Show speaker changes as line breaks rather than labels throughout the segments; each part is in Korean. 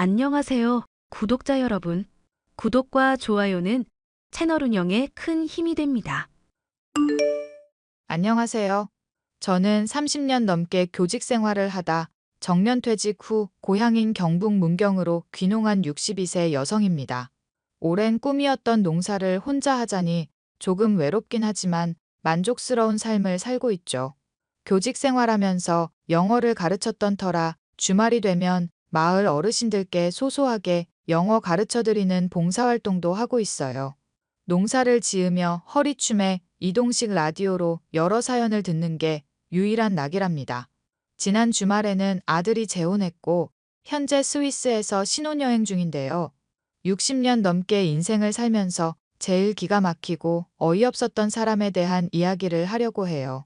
안녕하세요, 구독자 여러분. 구독과 좋아요는 채널 운영에 큰 힘이 됩니다.
안녕하세요. 저는 30년 넘게 교직 생활을 하다 정년퇴직 후 고향인 경북 문경으로 귀농한 62세 여성입니다. 오랜 꿈이었던 농사를 혼자 하자니 조금 외롭긴 하지만 만족스러운 삶을 살고 있죠. 교직 생활하면서 영어를 가르쳤던 터라 주말이 되면 마을 어르신들께 소소하게 영어 가르쳐드리는 봉사활동도 하고 있어요. 농사를 지으며 허리춤에 이동식 라디오로 여러 사연을 듣는 게 유일한 낙이랍니다. 지난 주말에는 아들이 재혼했고 현재 스위스에서 신혼여행 중인데요. 60년 넘게 인생을 살면서 제일 기가 막히고 어이없었던 사람에 대한 이야기를 하려고 해요.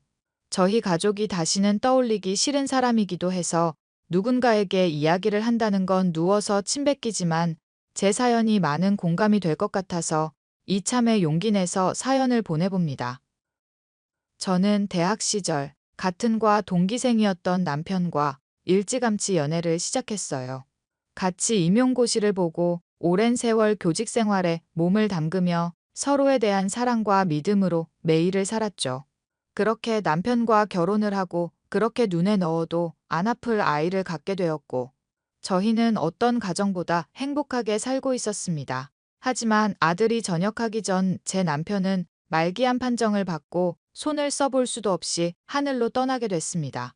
저희 가족이 다시는 떠올리기 싫은 사람이기도 해서 누군가에게 이야기를 한다는 건 누워서 침 뱉기지만 제 사연이 많은 공감이 될 것 같아서 이참에 용기 내서 사연을 보내봅니다. 저는 대학 시절 같은 과 동기생이었던 남편과 일찌감치 연애를 시작했어요. 같이 임용고시를 보고 오랜 세월 교직 생활에 몸을 담그며 서로에 대한 사랑과 믿음으로 매일을 살았죠. 그렇게 남편과 결혼을 하고 그렇게 눈에 넣어도 안 아플 아이를 갖게 되었고 저희는 어떤 가정보다 행복하게 살고 있었습니다. 하지만 아들이 전역하기 전 제 남편은 말기암 판정을 받고 손을 써볼 수도 없이 하늘로 떠나게 됐습니다.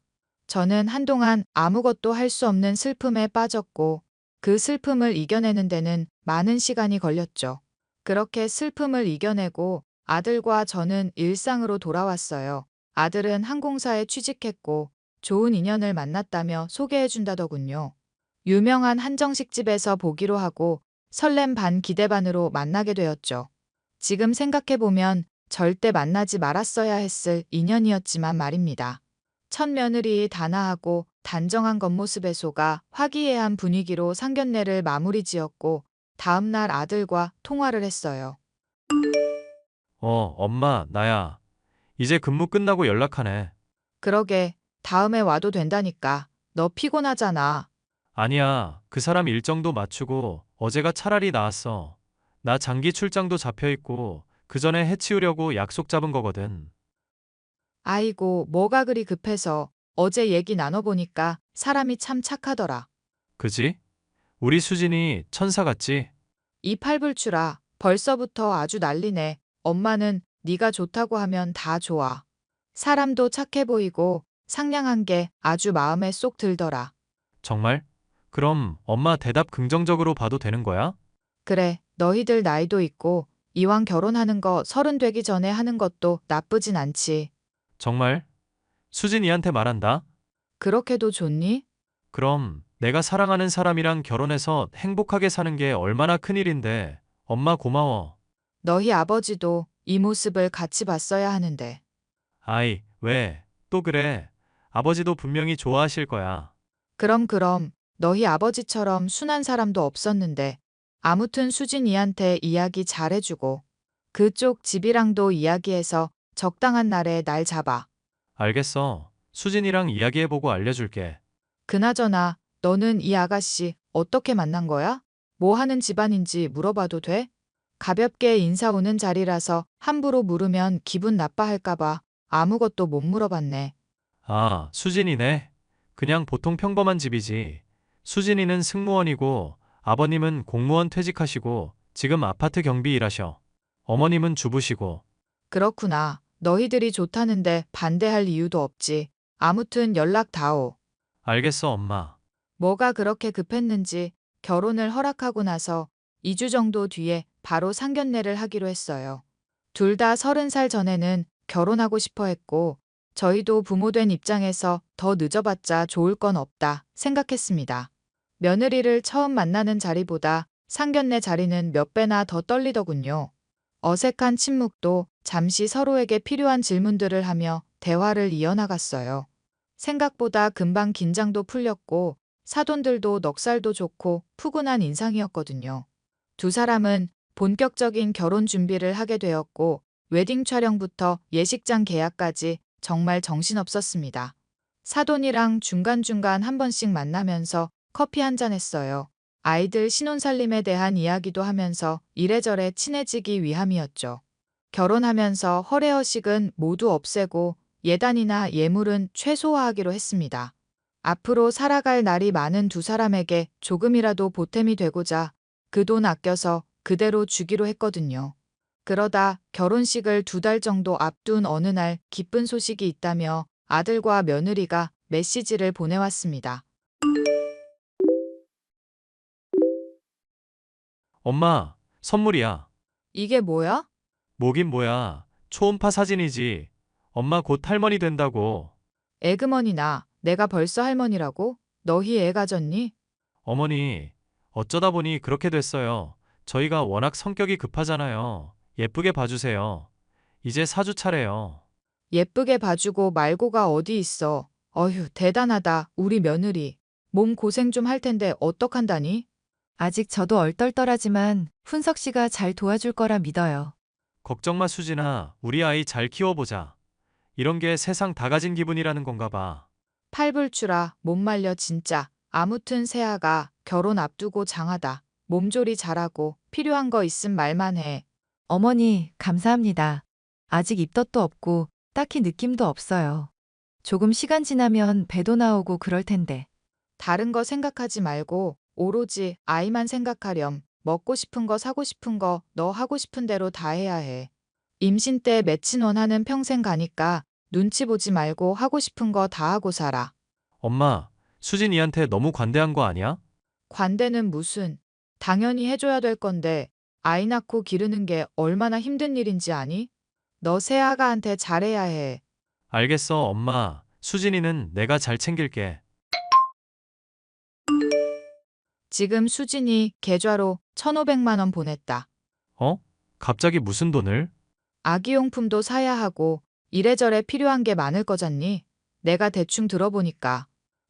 저는 한동안 아무것도 할 수 없는 슬픔에 빠졌고 그 슬픔을 이겨내는 데는 많은 시간이 걸렸죠. 그렇게 슬픔을 이겨내고 아들과 저는 일상으로 돌아왔어요. 아들은 항공사에 취직했고 좋은 인연을 만났다며 소개해준다더군요. 유명한 한정식집에서 보기로 하고 설렘 반 기대 반으로 만나게 되었죠. 지금 생각해보면 절대 만나지 말았어야 했을 인연이었지만 말입니다. 첫 며느리의 단아하고 단정한 겉모습에 속아 화기애애한 분위기로 상견례를 마무리 지었고 다음날 아들과 통화를 했어요.
엄마, 나야. 이제 근무 끝나고 연락하네.
그러게, 다음에 와도 된다니까. 너 피곤하잖아.
아니야, 그 사람 일정도 맞추고 어제가 차라리 나았어. 나 장기 출장도 잡혀있고 그 전에 해치우려고 약속 잡은 거거든.
아이고, 뭐가 그리 급해서. 어제 얘기 나눠보니까 사람이 참 착하더라.
그지? 우리 수진이 천사 같지?
이 팔불출아, 벌써부터 아주 난리네. 엄마는 네가 좋다고 하면 다 좋아. 사람도 착해 보이고 상냥한 게 아주 마음에 쏙 들더라.
정말? 그럼 엄마 대답 긍정적으로 봐도 되는 거야?
그래, 너희들 나이도 있고 이왕 결혼하는 거 30 되기 전에 하는 것도 나쁘진 않지.
정말? 수진이한테 말한다?
그렇게도 좋니?
그럼 내가 사랑하는 사람이랑 결혼해서 행복하게 사는 게 얼마나 큰일인데. 엄마 고마워.
너희 아버지도 이 모습을 같이 봤어야 하는데.
아이, 왜? 또 그래. 아버지도 분명히 좋아하실 거야.
그럼 너희 아버지처럼 순한 사람도 없었는데 아무튼 수진이한테 이야기 잘해주고 그쪽 집이랑도 이야기해서 적당한 날에 날 잡아.
알겠어. 수진이랑 이야기해보고 알려줄게.
그나저나 너는 이 아가씨 어떻게 만난 거야? 뭐 하는 집안인지 물어봐도 돼? 가볍게 인사 오는 자리라서 함부로 물으면 기분 나빠할까봐 아무것도 못 물어봤네.
아, 수진이네. 그냥 보통 평범한 집이지. 수진이는 승무원이고 아버님은 공무원 퇴직하시고 지금 아파트 경비 일하셔. 어머님은 주부시고.
그렇구나. 너희들이 좋다는데 반대할 이유도 없지. 아무튼 연락 다오.
알겠어, 엄마.
뭐가 그렇게 급했는지 결혼을 허락하고 나서 2주 정도 뒤에 바로 상견례를 하기로 했어요. 둘 다 30살 전에는 결혼하고 싶어 했고 저희도 부모된 입장에서 더 늦어봤자 좋을 건 없다 생각했습니다. 며느리를 처음 만나는 자리보다 상견례 자리는 몇 배나 더 떨리더군요. 어색한 침묵도 잠시 서로에게 필요한 질문들을 하며 대화를 이어나갔어요. 생각보다 금방 긴장도 풀렸고 사돈들도 넉살도 좋고 푸근한 인상이었거든요. 두 사람은 본격적인 결혼 준비를 하게 되었고 웨딩 촬영부터 예식장 계약까지 정말 정신없었습니다. 사돈이랑 중간중간 한 번씩 만나면서 커피 한잔 했어요. 아이들 신혼살림에 대한 이야기도 하면서 이래저래 친해지기 위함이었죠. 결혼하면서 허례허식은 모두 없애고 예단이나 예물은 최소화하기로 했습니다. 앞으로 살아갈 날이 많은 두 사람에게 조금이라도 보탬이 되고자 그 돈 아껴서 그대로 주기로 했거든요. 그러다 결혼식을 2달 정도 앞둔 어느 날 기쁜 소식이 있다며 아들과 며느리가 메시지를 보내왔습니다.
엄마, 선물이야.
이게 뭐야?
뭐긴 뭐야. 초음파 사진이지. 엄마 곧 할머니 된다고.
에그머니나 내가 벌써 할머니라고? 너희 애 가졌니?
어머니, 어쩌다 보니 그렇게 됐어요. 저희가 워낙 성격이 급하잖아요. 예쁘게 봐주세요. 이제 사주 차례요.
예쁘게 봐주고 말고가 어디 있어. 어휴, 대단하다. 우리 며느리. 몸 고생 좀 할 텐데 어떡한다니?
아직 저도 얼떨떨하지만 훈석 씨가 잘 도와줄 거라 믿어요.
걱정 마, 수진아. 우리 아이 잘 키워보자. 이런 게 세상 다 가진 기분이라는 건가 봐.
팔불출아, 못 말려 진짜. 아무튼 세아가 결혼 앞두고 장하다. 몸조리 잘하고 필요한 거 있음 말만 해.
어머니, 감사합니다. 아직 입덧도 없고 딱히 느낌도 없어요. 조금 시간 지나면 배도 나오고 그럴 텐데.
다른 거 생각하지 말고 오로지 아이만 생각하렴. 먹고 싶은 거 사고 싶은 거 너 하고 싶은 대로 다 해야 해. 임신 때 맺힌 원하는 평생 가니까 눈치 보지 말고 하고 싶은 거 다 하고 살아.
엄마, 수진이한테 너무 관대한 거 아니야?
관대는 무슨. 당연히 해줘야 될 건데 아이 낳고 기르는 게 얼마나 힘든 일인지 아니? 너 새아가한테 잘해야 해.
알겠어, 엄마. 수진이는 내가 잘 챙길게.
지금 수진이 계좌로 1,500만 원 보냈다.
어? 갑자기 무슨 돈을?
아기용품도 사야 하고 이래저래 필요한 게 많을 거잖니? 내가 대충 들어보니까.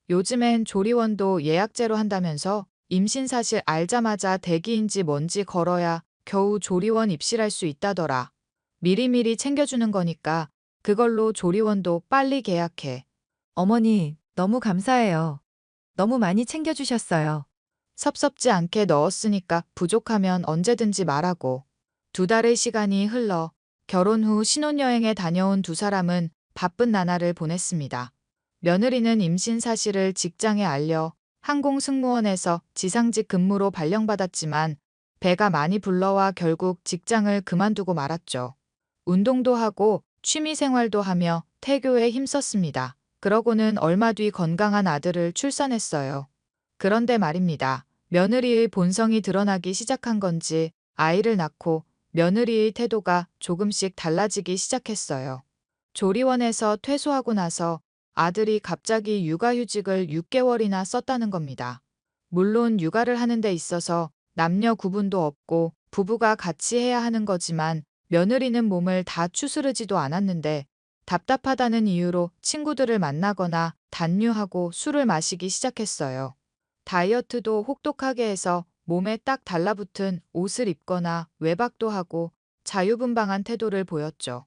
요즘엔 조리원도 예약제로 한다면서 임신 사실 알자마자 대기인지 뭔지 걸어야 겨우 조리원 입실할 수 있다더라. 미리미리 챙겨주는 거니까 그걸로 조리원도 빨리 계약해.
어머니, 너무 감사해요. 너무 많이 챙겨주셨어요.
섭섭지 않게 넣었으니까 부족하면 언제든지 말하고. 2달의 시간이 흘러 결혼 후 신혼여행에 다녀온 두 사람은 바쁜 나날을 보냈습니다. 며느리는 임신 사실을 직장에 알려 항공승무원에서 지상직 근무로 발령받았지만 배가 많이 불러와 결국 직장을 그만두고 말았죠. 운동도 하고 취미 생활도 하며 태교에 힘썼습니다. 그러고는 얼마 뒤 건강한 아들을 출산했어요. 그런데 말입니다. 며느리의 본성이 드러나기 시작한 건지 아이를 낳고 며느리의 태도가 조금씩 달라지기 시작했어요. 조리원에서 퇴소하고 나서 아들이 갑자기 육아휴직을 6개월이나 썼다는 겁니다. 물론 육아를 하는 데 있어서 남녀 구분도 없고 부부가 같이 해야 하는 거지만 며느리는 몸을 다 추스르지도 않았는데 답답하다는 이유로 친구들을 만나거나 단류하고 술을 마시기 시작했어요. 다이어트도 혹독하게 해서 몸에 딱 달라붙은 옷을 입거나 외박도 하고 자유분방한 태도를 보였죠.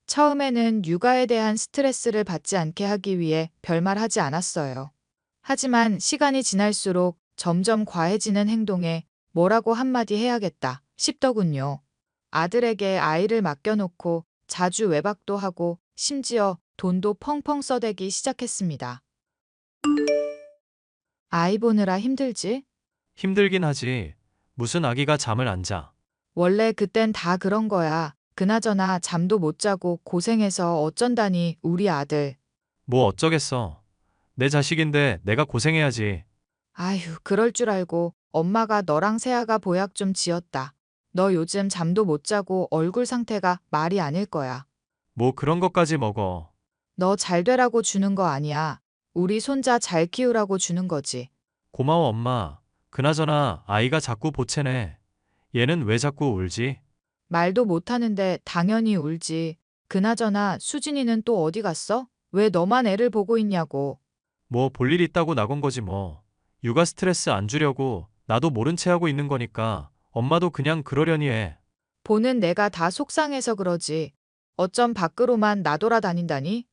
처음에는 육아에 대한 스트레스를 받지 않게 하기 위해 별말 하지 않았어요. 하지만 시간이 지날수록 점점 과해지는 행동에 뭐라고 한마디 해야겠다 싶더군요. 아들에게 아이를 맡겨놓고 자주 외박도 하고 심지어 돈도 펑펑 써대기 시작했습니다. 아이 보느라 힘들지?
힘들긴 하지. 무슨 아기가 잠을 안 자.
원래 그땐 다 그런 거야. 그나저나 잠도 못 자고 고생해서 어쩐다니 우리 아들.
뭐 어쩌겠어. 내 자식인데 내가 고생해야지.
아휴, 그럴 줄 알고 엄마가 너랑 세아가 보약 좀 지었다. 너 요즘 잠도 못 자고 얼굴 상태가 말이 아닐 거야.
뭐 그런 것까지 먹어.
너 잘 되라고 주는 거 아니야. 우리 손자 잘 키우라고 주는 거지.
고마워, 엄마. 그나저나 아이가 자꾸 보채네. 얘는 왜 자꾸 울지?
말도 못하는데 당연히 울지. 그나저나 수진이는 또 어디 갔어? 왜 너만 애를 보고 있냐고.
뭐 볼 일 있다고 나간 거지 뭐. 육아 스트레스 안 주려고 나도 모른 채 하고 있는 거니까 엄마도 그냥 그러려니 해.
보는 내가 다 속상해서 그러지. 어쩜 밖으로만 나돌아다닌다니?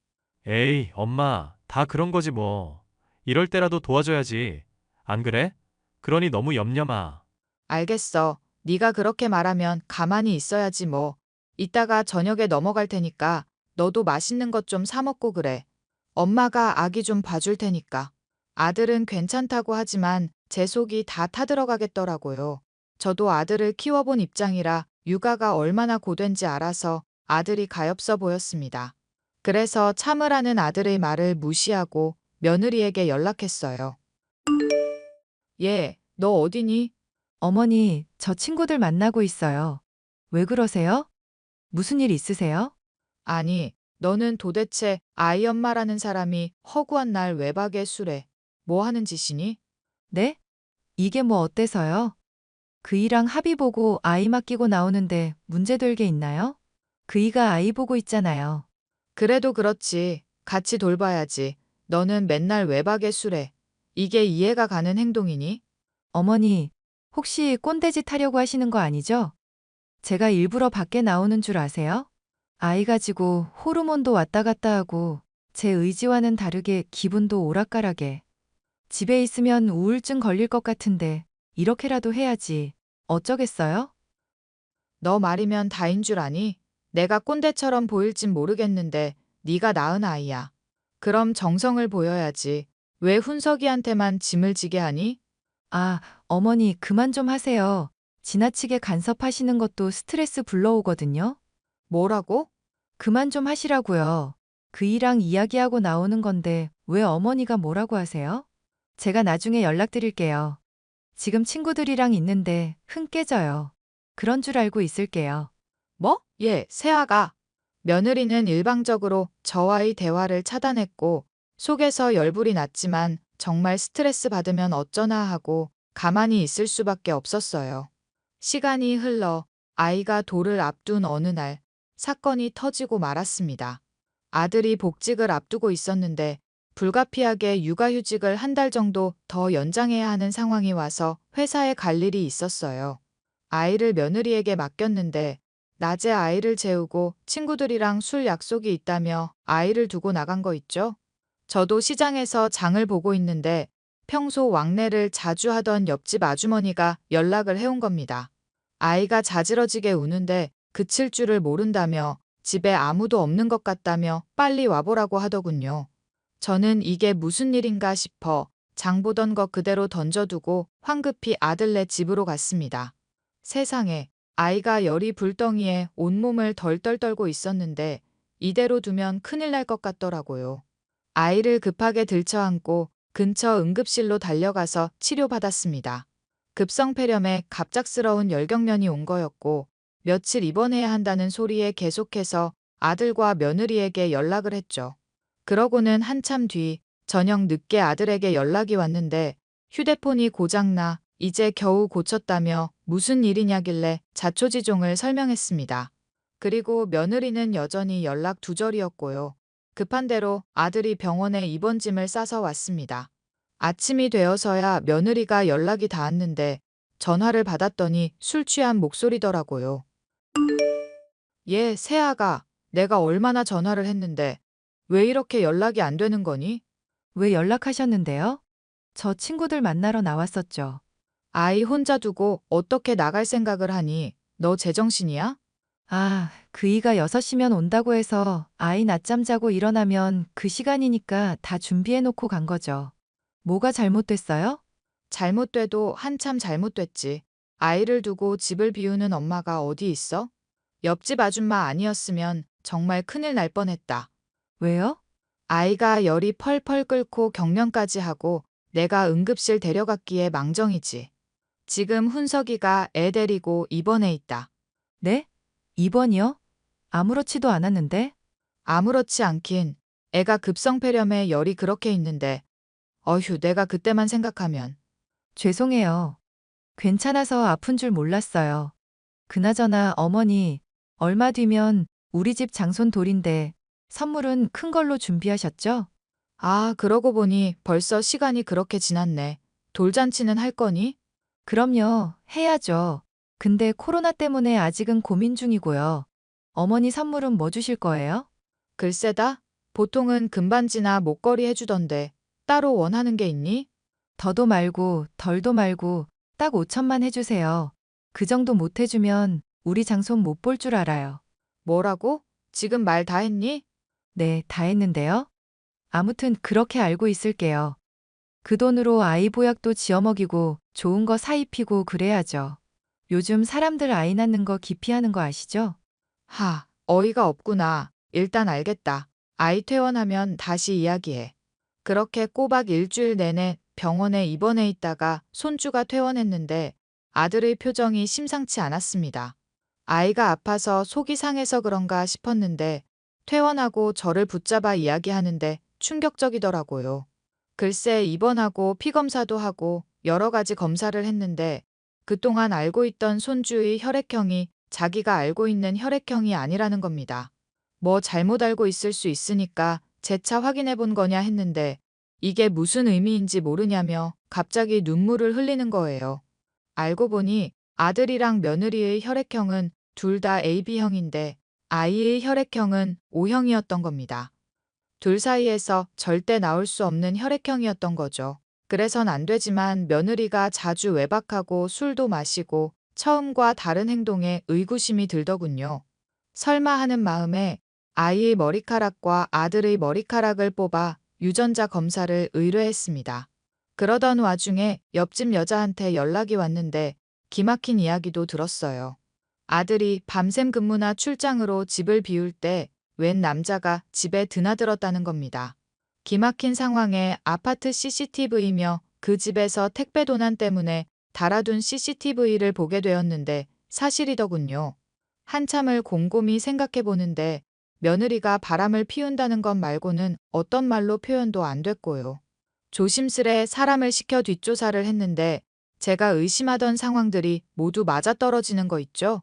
에이, 엄마, 다 그런 거지 뭐. 이럴 때라도 도와줘야지. 안 그래? 그러니 너무 염려마.
알겠어. 네가 그렇게 말하면 가만히 있어야지 뭐. 이따가 저녁에 넘어갈 테니까 너도 맛있는 것 좀 사 먹고 그래. 엄마가 아기 좀 봐줄 테니까. 아들은 괜찮다고 하지만 제 속이 다 타들어가겠더라고요. 저도 아들을 키워본 입장이라 육아가 얼마나 고된지 알아서 아들이 가엾어 보였습니다. 그래서 참으라는 아들의 말을 무시하고 며느리에게 연락했어요. 얘, 너 어디니?
어머니, 저 친구들 만나고 있어요. 왜 그러세요? 무슨 일 있으세요?
아니, 너는 도대체 아이 엄마라는 사람이 허구한 날 외박에 술에 뭐 하는 짓이니?
네? 이게 뭐 어때서요? 그이랑 합의 보고 아이 맡기고 나오는데 문제될 게 있나요? 그이가 아이 보고 있잖아요.
그래도 그렇지. 같이 돌봐야지. 너는 맨날 외박에 술에. 이게 이해가 가는 행동이니?
어머니, 혹시 꼰대짓 하려고 하시는 거 아니죠? 제가 일부러 밖에 나오는 줄 아세요? 아이 가지고 호르몬도 왔다 갔다 하고 제 의지와는 다르게 기분도 오락가락해. 집에 있으면 우울증 걸릴 것 같은데 이렇게라도 해야지. 어쩌겠어요?
너 말이면 다인 줄 아니? 내가 꼰대처럼 보일진 모르겠는데 네가 낳은 아이야. 그럼 정성을 보여야지. 왜 훈석이한테만 짐을 지게 하니?
아, 어머니 그만 좀 하세요. 지나치게 간섭하시는 것도 스트레스 불러오거든요.
뭐라고?
그만 좀 하시라고요. 그이랑 이야기하고 나오는 건데 왜 어머니가 뭐라고 하세요? 제가 나중에 연락드릴게요. 지금 친구들이랑 있는데 흥 깨져요. 그런 줄 알고 있을게요.
뭐? 예, 세아가. 며느리는 일방적으로 저와의 대화를 차단했고 속에서 열불이 났지만 정말 스트레스 받으면 어쩌나 하고 가만히 있을 수밖에 없었어요. 시간이 흘러 아이가 돌을 앞둔 어느 날 사건이 터지고 말았습니다. 아들이 복직을 앞두고 있었는데 불가피하게 육아휴직을 한 달 정도 더 연장해야 하는 상황이 와서 회사에 갈 일이 있었어요. 아이를 며느리에게 맡겼는데 낮에 아이를 재우고 친구들이랑 술 약속이 있다며 아이를 두고 나간 거 있죠? 저도 시장에서 장을 보고 있는데 평소 왕래를 자주 하던 옆집 아주머니가 연락을 해온 겁니다. 아이가 자지러지게 우는데 그칠 줄을 모른다며 집에 아무도 없는 것 같다며 빨리 와보라고 하더군요. 저는 이게 무슨 일인가 싶어 장 보던 거 그대로 던져두고 황급히 아들네 집으로 갔습니다. 세상에, 아이가 열이 불덩이에 온몸을 덜덜 떨고 있었는데 이대로 두면 큰일 날 것 같더라고요. 아이를 급하게 들쳐안고 근처 응급실로 달려가서 치료받았습니다. 급성폐렴에 갑작스러운 열경련이 온 거였고 며칠 입원해야 한다는 소리에 계속해서 아들과 며느리에게 연락을 했죠. 그러고는 한참 뒤 저녁 늦게 아들에게 연락이 왔는데 휴대폰이 고장나 이제 겨우 고쳤다며 무슨 일이냐길래 자초지종을 설명했습니다. 그리고 며느리는 여전히 연락 두절이었고요. 급한 대로 아들이 병원에 입원짐을 싸서 왔습니다. 아침이 되어서야 며느리가 연락이 닿았는데 전화를 받았더니 술 취한 목소리더라고요. 얘, 세아가, 내가 얼마나 전화를 했는데 왜 이렇게 연락이 안 되는 거니?
왜 연락하셨는데요? 저 친구들 만나러 나왔었죠.
아이 혼자 두고 어떻게 나갈 생각을 하니? 너 제정신이야?
아, 그이가 6시면 온다고 해서 아이 낮잠 자고 일어나면 그 시간이니까 다 준비해 놓고 간 거죠. 뭐가 잘못됐어요?
잘못돼도 한참 잘못됐지. 아이를 두고 집을 비우는 엄마가 어디 있어? 옆집 아줌마 아니었으면 정말 큰일 날 뻔했다.
왜요?
아이가 열이 펄펄 끓고 경련까지 하고 내가 응급실 데려갔기에 망정이지. 지금 훈석이가 애 데리고 입원해 있다.
네? 2번이요? 아무렇지도 않았는데?
아무렇지 않긴. 애가 급성폐렴에 열이 그렇게 있는데. 어휴, 내가 그때만 생각하면.
죄송해요. 괜찮아서 아픈 줄 몰랐어요. 그나저나 어머니, 얼마 뒤면 우리 집 장손 돌인데 선물은 큰 걸로 준비하셨죠?
아, 그러고 보니 벌써 시간이 그렇게 지났네. 돌잔치는 할 거니?
그럼요, 해야죠. 근데 코로나 때문에 아직은 고민 중이고요. 어머니 선물은 뭐 주실 거예요?
글쎄다. 보통은 금반지나 목걸이 해주던데 따로 원하는 게 있니?
더도 말고 덜도 말고 딱 5천만 해주세요. 그 정도 못 해주면 우리 장손 못 볼 줄 알아요.
뭐라고? 지금 말 다 했니?
네, 다 했는데요. 아무튼 그렇게 알고 있을게요. 그 돈으로 아이 보약도 지어 먹이고 좋은 거 사 입히고 그래야죠. 요즘 사람들 아이 낳는 거 기피하는 거 아시죠?
어이가 없구나. 일단 알겠다. 아이 퇴원하면 다시 이야기해. 그렇게 꼬박 일주일 내내 병원에 입원해 있다가 손주가 퇴원했는데 아들의 표정이 심상치 않았습니다. 아이가 아파서 속이 상해서 그런가 싶었는데 퇴원하고 저를 붙잡아 이야기하는데 충격적이더라고요. 글쎄 입원하고 피검사도 하고 여러 가지 검사를 했는데 그동안 알고 있던 손주의 혈액형이 자기가 알고 있는 혈액형이 아니라는 겁니다. 뭐 잘못 알고 있을 수 있으니까 재차 확인해 본 거냐 했는데 이게 무슨 의미인지 모르냐며 갑자기 눈물을 흘리는 거예요. 알고 보니 아들이랑 며느리의 혈액형은 둘 다 AB형인데 아이의 혈액형은 O형이었던 겁니다. 둘 사이에서 절대 나올 수 없는 혈액형이었던 거죠. 그래선 안 되지만 며느리가 자주 외박하고 술도 마시고 처음과 다른 행동에 의구심이 들더군요. 설마 하는 마음에 아이의 머리카락과 아들의 머리카락을 뽑아 유전자 검사를 의뢰했습니다. 그러던 와중에 옆집 여자한테 연락이 왔는데 기막힌 이야기도 들었어요. 아들이 밤샘 근무나 출장으로 집을 비울 때 웬 남자가 집에 드나들었다는 겁니다. 기막힌 상황에 아파트 CCTV며 그 집에서 택배 도난 때문에 달아둔 CCTV를 보게 되었는데 사실이더군요. 한참을 곰곰이 생각해 보는데 며느리가 바람을 피운다는 것 말고는 어떤 말로 표현도 안 됐고요. 조심스레 사람을 시켜 뒷조사를 했는데 제가 의심하던 상황들이 모두 맞아떨어지는 거 있죠?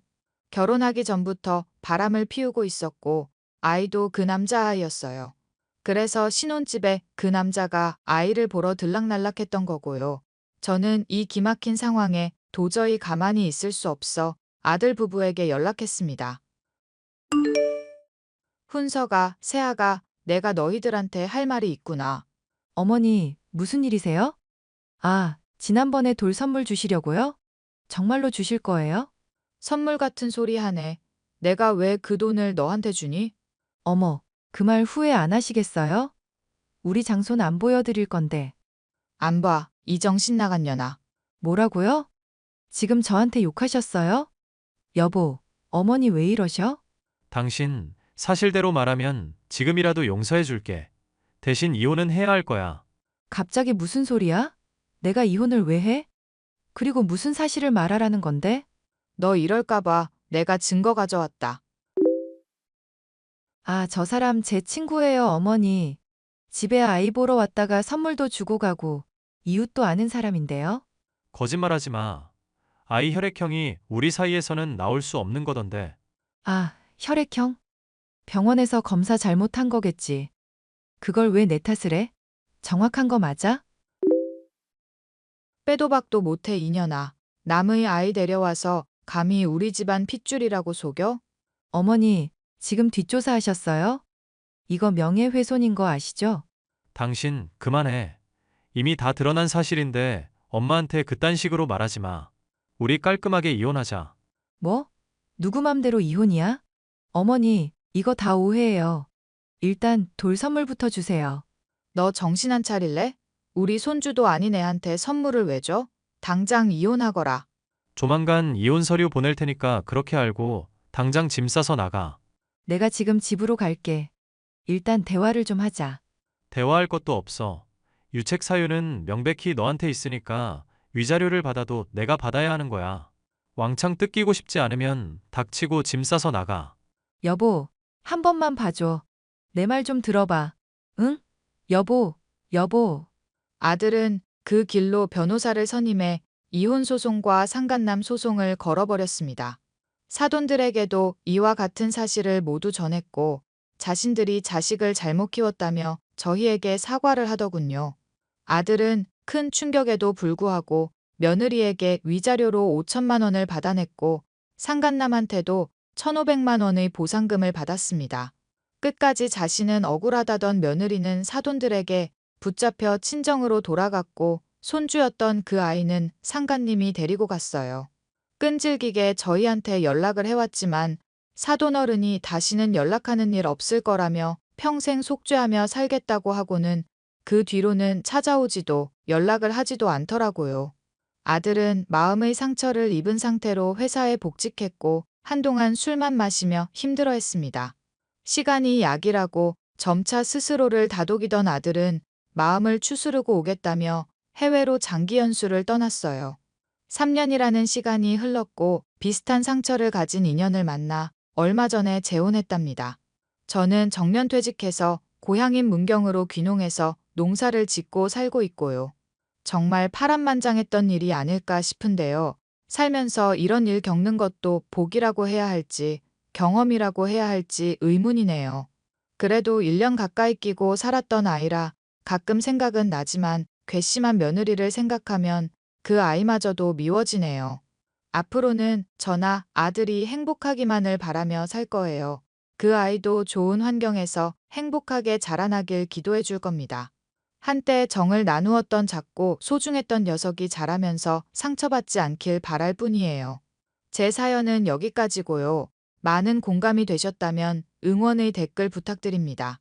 결혼하기 전부터 바람을 피우고 있었고 아이도 그 남자아이였어요. 그래서 신혼집에 그 남자가 아이를 보러 들락날락했던 거고요. 저는 이 기막힌 상황에 도저히 가만히 있을 수 없어 아들 부부에게 연락했습니다. 훈서가, 세아가, 내가 너희들한테 할 말이 있구나.
어머니, 무슨 일이세요? 아, 지난번에 돌 선물 주시려고요? 정말로 주실 거예요?
선물 같은 소리 하네. 내가 왜 그 돈을 너한테 주니?
어머, 그 말 후회 안 하시겠어요? 우리 장손 안 보여드릴 건데.
안 봐, 이 정신 나간 년아.
뭐라고요? 지금 저한테 욕하셨어요? 여보, 어머니 왜 이러셔?
당신 사실대로 말하면 지금이라도 용서해 줄게. 대신 이혼은 해야 할 거야.
갑자기 무슨 소리야? 내가 이혼을 왜 해? 그리고 무슨 사실을 말하라는 건데?
너 이럴까봐 내가 증거 가져왔다.
아, 저 사람 제 친구예요, 어머니. 집에 아이 보러 왔다가 선물도 주고 가고, 이웃도 아는 사람인데요.
거짓말하지 마. 아이 혈액형이 우리 사이에서는 나올 수 없는 거던데.
아, 혈액형? 병원에서 검사 잘못한 거겠지. 그걸 왜 내 탓을 해? 정확한 거 맞아?
빼도 박도 못해 이년아. 남의 아이 데려와서 감히 우리 집안 핏줄이라고 속여?
어머니, 지금 뒷조사 하셨어요? 이거 명예훼손인 거 아시죠?
당신 그만해. 이미 다 드러난 사실인데 엄마한테 그딴 식으로 말하지 마. 우리 깔끔하게 이혼하자.
뭐? 누구 맘대로 이혼이야? 어머니, 이거 다 오해예요. 일단 돌 선물부터 주세요.
너 정신 안 차릴래? 우리 손주도 아닌 애한테 선물을 왜 줘? 당장 이혼하거라.
조만간 이혼 서류 보낼 테니까 그렇게 알고 당장 짐 싸서 나가.
내가 지금 집으로 갈게. 일단 대화를 좀 하자.
대화할 것도 없어. 유책 사유는 명백히 너한테 있으니까 위자료를 받아도 내가 받아야 하는 거야. 왕창 뜯기고 싶지 않으면 닥치고 짐 싸서 나가.
여보, 한 번만 봐줘. 내 말 좀 들어봐. 응? 여보, 여보.
아들은 그 길로 변호사를 선임해 이혼 소송과 상간남 소송을 걸어버렸습니다. 사돈들에게도 이와 같은 사실을 모두 전했고 자신들이 자식을 잘못 키웠다며 저희에게 사과를 하더군요. 아들은 큰 충격에도 불구하고 며느리에게 위자료로 5천만 원을 받아냈고 상간남한테도 1,500만 원의 보상금을 받았습니다. 끝까지 자신은 억울하다던 며느리는 사돈들에게 붙잡혀 친정으로 돌아갔고 손주였던 그 아이는 상가님이 데리고 갔어요. 끈질기게 저희한테 연락을 해왔지만 사돈어른이 다시는 연락하는 일 없을 거라며 평생 속죄하며 살겠다고 하고는 그 뒤로는 찾아오지도 연락을 하지도 않더라고요. 아들은 마음의 상처를 입은 상태로 회사에 복직했고 한동안 술만 마시며 힘들어했습니다. 시간이 약이라고 점차 스스로를 다독이던 아들은 마음을 추스르고 오겠다며 해외로 장기 연수를 떠났어요. 3년이라는 시간이 흘렀고 비슷한 상처를 가진 인연을 만나 얼마 전에 재혼했답니다. 저는 정년퇴직해서 고향인 문경으로 귀농해서 농사를 짓고 살고 있고요. 정말 파란만장했던 일이 아닐까 싶은데요. 살면서 이런 일 겪는 것도 복이라고 해야 할지 경험이라고 해야 할지 의문이네요. 그래도 1년 가까이 끼고 살았던 아이라 가끔 생각은 나지만 괘씸한 며느리를 생각하면 그 아이마저도 미워지네요. 앞으로는 저나 아들이 행복하기만을 바라며 살 거예요. 그 아이도 좋은 환경에서 행복하게 자라나길 기도해 줄 겁니다. 한때 정을 나누었던 작고 소중했던 녀석이 자라면서 상처받지 않길 바랄 뿐이에요. 제 사연은 여기까지고요. 많은 공감이 되셨다면 응원의 댓글 부탁드립니다.